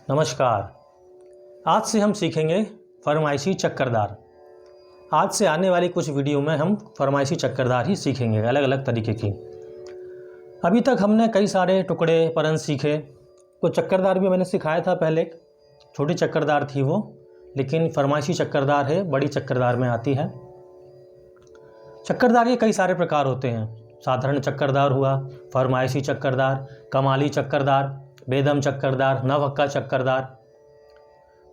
नमस्कार। आज से हम सीखेंगे फरमाइशी चक्करदार। आज से आने वाली कुछ वीडियो में हम फरमाइशी चक्करदार ही सीखेंगे, अलग अलग तरीके की। अभी तक हमने कई सारे टुकड़े परन सीखे, तो चक्करदार भी मैंने सिखाया था पहले। एक छोटी चक्करदार थी वो, लेकिन फरमाइशी चक्करदार है, बड़ी चक्करदार में आती है। चक्करदार के कई सारे प्रकार होते हैं। साधारण चक्करदार हुआ, फरमाइशी चक्करदार, कमाली चक्करदार, बेदम चक्करदार, नवहक्का चक्करदार।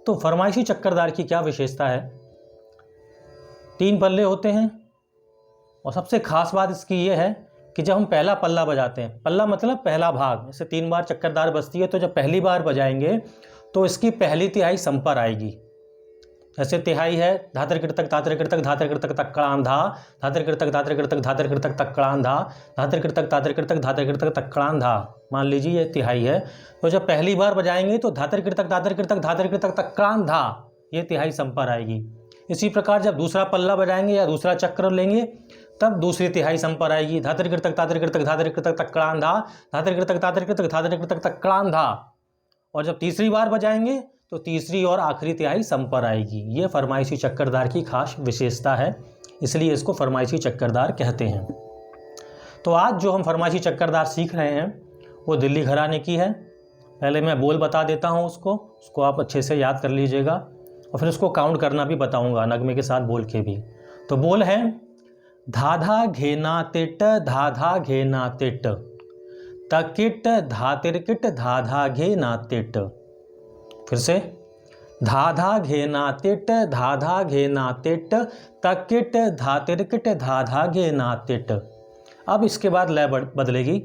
तो फरमाइशी चक्करदार की क्या विशेषता है? 3 पल्ले होते हैं और सबसे खास बात इसकी ये है कि जब हम पहला पल्ला बजाते हैं, पल्ला मतलब पहला भाग, जैसे 3 बार चक्करदार बजती है, तो जब पहली बार बजाएंगे तो इसकी पहली तिहाई सम पर आएगी। जैसे तिहाई है धातर कृतक तातर कृतक धातर कृतक तक कड़ान धा, धातर कृतक तातर कृतक धातर कृतक तक कड़ान धा, धातर कृतक तातर कृतक धातर कृतक तक कड़ान धा। मान लीजिए ये तिहाई है, तो जब पहली बार बजाएंगे तो धातर कृतक तातर कृतक धातर कृतक तक कड़ान धा, ये तिहाई सम पर आएगी। इसी प्रकार जब दूसरा पल्ला बजाएंगे या दूसरा चक्र लेंगे तब दूसरी तिहाई सम पर आएगी। धातर कृतक तातर कृतक धातर कृतक तक कड़ान धा, धातर कृतक तातर कृतक धातर कृतक तक कड़ान धा। और जब तीसरी बार बजाएंगे तो तीसरी और आखिरी तिहाई सम पर आएगी। ये फरमाइशी चक्करदार की खास विशेषता है, इसलिए इसको फरमाइशी चक्करदार कहते हैं। तो आज जो हम फरमाइशी चक्करदार सीख रहे हैं वो दिल्ली घराने की है। पहले मैं बोल बता देता हूँ, उसको आप अच्छे से याद कर लीजिएगा और फिर उसको काउंट करना भी बताऊँगा नगमे के साथ बोल के भी। तो बोल है धाधा घेना तिट, धाधा घेना तिट, तकिट धातिरकिट धाधा घेना तिट। फिर से धाधा घेना तिट, धाधा घेना तिट, तकिट धातिरकिट धाधा घेना तिट। अब इसके बाद लय बदलेगी,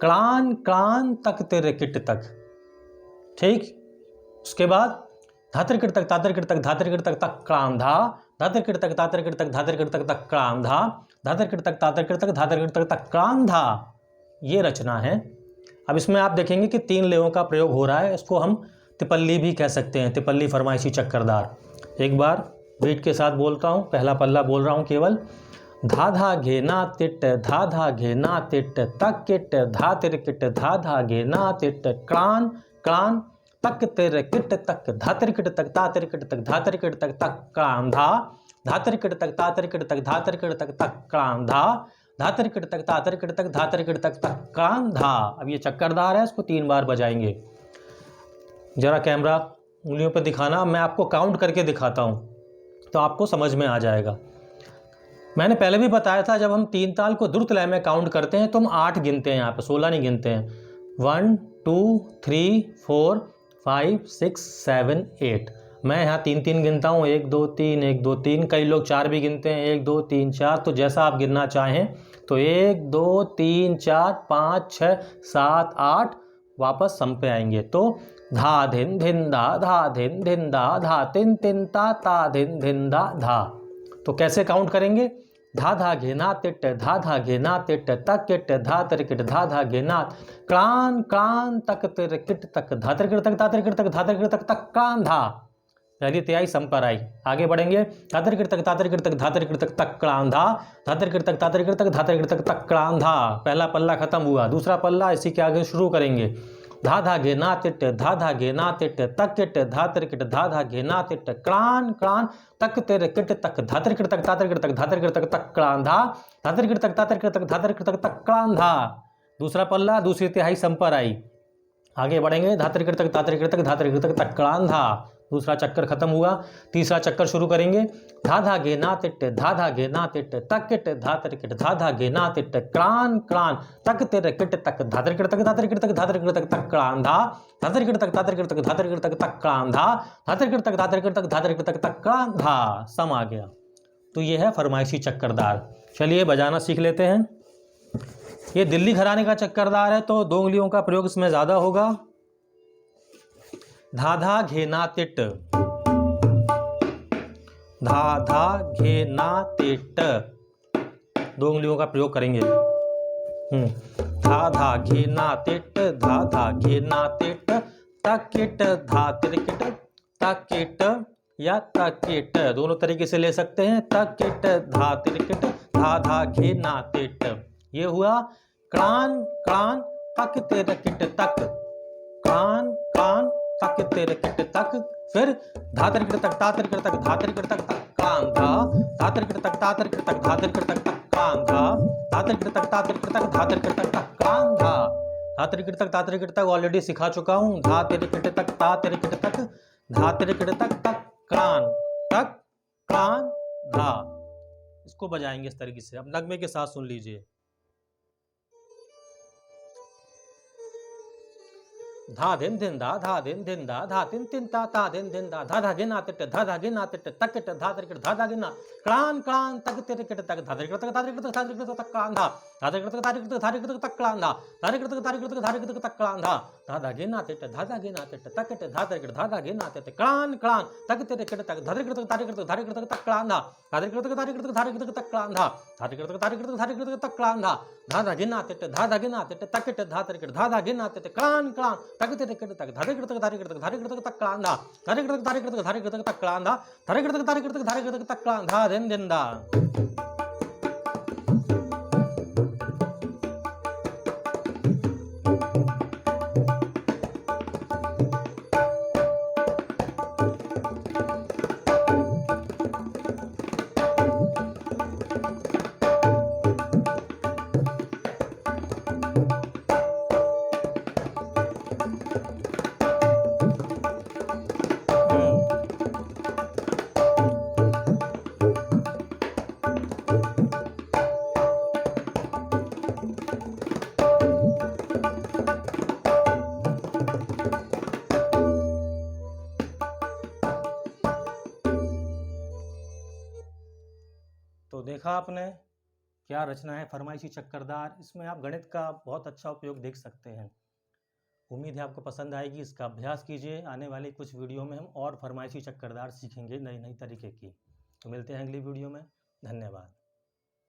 क्लान क्लान तक तिरकिट तक। ठीक, उसके बाद धातर कृतक तातर कृतक धातर कृतक तक क्लाम धा, धातर कृतक तातर कृतक धातर कृतक तक क्लाम धा, धातर कृतक तातर कृतक धातर कृतक तक क्लाम धा। ये रचना है। अब इसमें आप देखेंगे कि 3 लयों का प्रयोग हो रहा है। इसको हम तिपल्ली भी कह सकते हैं, तिपल्ली फरमाइशी चक्करदार। एक बार बीट के साथ बोलता हूँ, पहला पल्ला बोल रहा हूँ केवल। धाधा घेना तिट, धाधा घेना तिट, तकिट धातिरकिट धाधा घेना तिट, क्लान क्लान तक तिरकिट तक, धातिरकिट तक तातिरकिट तक धातिरकिट तक तक क्लाम धा, धातिरकिट तक तातिरकिट तक धातिरकिट तक तक क्लाम धा, धातिरकिट तक तातिरकिट तक धातिरकिट तक तक क्लाम धा। अब ये चक्करदार है, इसको 3 बार बजाएंगे। जरा कैमरा उंगलियों पर दिखाना, मैं आपको काउंट करके दिखाता हूँ तो आपको समझ में आ जाएगा। मैंने पहले भी बताया था, जब हम 3 ताल को द्रुत लय में काउंट करते हैं तो हम 8 गिनते हैं, यहाँ पे 16 नहीं गिनते हैं। 1 2 3 4 5 6 7 8। मैं यहाँ 3-3 गिनता हूँ, 1 2 3 1 2 3। कई लोग 4 भी गिनते हैं, 1 2 3 4। तो जैसा आप गिनना चाहें, तो 1 2 3 4 5 6 7 8 वापस सम पे आएंगे। तो धा धिन धिन धा, धा धिन धिन धा, धा तिन तिन ता धिन धिन धा धा। तो कैसे काउंट करेंगे? धाधा घेना तिट, धाधा घेना तिट, तकिट धातिरकिट धाधा घेना, क्लान क्लान तक तिरकिट तक, धातिरकिट तक तातिरकिट तक धातिरकिट तक तक क्लान धा। पहली तिहाई सम पर आई। आगे बढ़ेंगे, धातिरकिट तक तातिरकिट तक धातिरकिट तक तक क्लान धा, धातिरकिट तक तातिरकिट तक धातिरकिट तक तक क्लान धा। पहला पल्ला खत्म हुआ, दूसरा पल्ला इसी के आगे शुरू करेंगे। धाधा घेना तिट, धाधा घेना तिट, तकिट धातिरकिट धाधा घेना तिट, क्लान क्लान तक तिरकिट तक, धातिरकिट तक तातिरकिट तक धातिरकिट तक तक क्लान धा, धातिरकिट तक तातिरकिट तक धातिरकिट तक तक क्लान धा। दूसरा पल्ला दूसरी तिहाई सम पर आई। आगे बढ़ेंगे, धातिरकिट तक तातिरकिट तक धातिरकिट तक तक क्लान धा। दूसरा चक्कर खत्म हुआ, तीसरा चक्कर शुरू करेंगे। धाधा घेना तिट, धाधा घेना तिट, तकिट धातिरकिट धाधा घेना तिट, क्लान क्लान तक तिरकिट तक, धातिरकिट तक तातिरकिट तक धातिरकिट तक तक क्लान धा, धातिरकिट तक तातिरकिट तक धातिरकिट तक तक क्लान धा, धातिरकिट तक तातिरकिट तक धातिरकिट तक तक क्लान धा। सम आ गया। तो ये है फरमाइशी चक्करदार। चलिए बजाना सीख लेते हैं। ये दिल्ली घराने का चक्करदार है, तो 2 उंगलियों का प्रयोग इसमें ज्यादा होगा। धाधा घेना तिट, धाधा घेना तिट, 2 उंगलियों का प्रयोग करेंगे। धाधा घेना तिट, धाधा घेना तिट, तकिट धातिरकिट, तकिट या तकिट दोनों तरीके से ले सकते हैं। तकिट धातिरकिट धाधा घेना तिट, ये हुआ क्लान क्लान तक तिरकिट तक, क्लान क्लान तक तेरे किट तक, फिर धा तेरे किट तक ता तेरे किट तक धा तेरे किट तक कान धा, धा तेरे किट तक ता तेरे किट तक धा तेरे किट तक कान धा, धा तेरे किट तक ता तेरे किट तक धा तेरे किट तक कान धा, धा तेरे किट तक ता तेरे किट तक ऑलरेडी सिखा चुका हूं। धा तेरे किट तक ता तेरे किट तक धा तेरे किट तक कान तक कान धा। इसको बजाएंगे इस तरीके से, अब नगमे के साथ सुन लीजिए। धा दिन दिन दा धा दिन दिन दा धा तिन तिन ता दिन दिन दा धा धा गिना तिट धा धा गिना तिट तक धा तिट धा धा गिना क्लान क्लान तक तिट किट तक धा तिट तक धा तिट तक धा तिट तक क्लान धा धा तिट तक धा तिट तक धा तिट तक क्लान धा धा तिट तक धा तिट तक धा तिट तक क्लान धा धा धा गिना तिट धा धा गिना तिट तक धा तिट धा धा गिना तिट क्लान क्लान तक तिट किट तक धा तिट तक धा तिट तक धा तिट तक क्लान धा धा तिट तक धा तिट तक धा तिट तक क्लान धा धा तिट तक धा तिट तक धा तिट तक क्लान धा धा धा गिना तिट धा धा गिना तिट तक धा तिट धा धा गिना तिट क्लान क्लान तक तिट किट तक धा तिट तक धा तिट तक धा तिट तक क्लान धा धा तिट तक धा तिट तक धा तिट तक क्लान धा धा तिट तक धा तिट तक धा तिट तक क्लान धा दिन दिन दा। तो देखा आपने क्या रचना है फरमाइशी चक्करदार। इसमें आप गणित का बहुत अच्छा उपयोग देख सकते हैं। उम्मीद है आपको पसंद आएगी, इसका अभ्यास कीजिए। आने वाले कुछ वीडियो में हम और फरमाइशी चक्करदार सीखेंगे नई नई तरीके की। तो मिलते हैं अगली वीडियो में। धन्यवाद।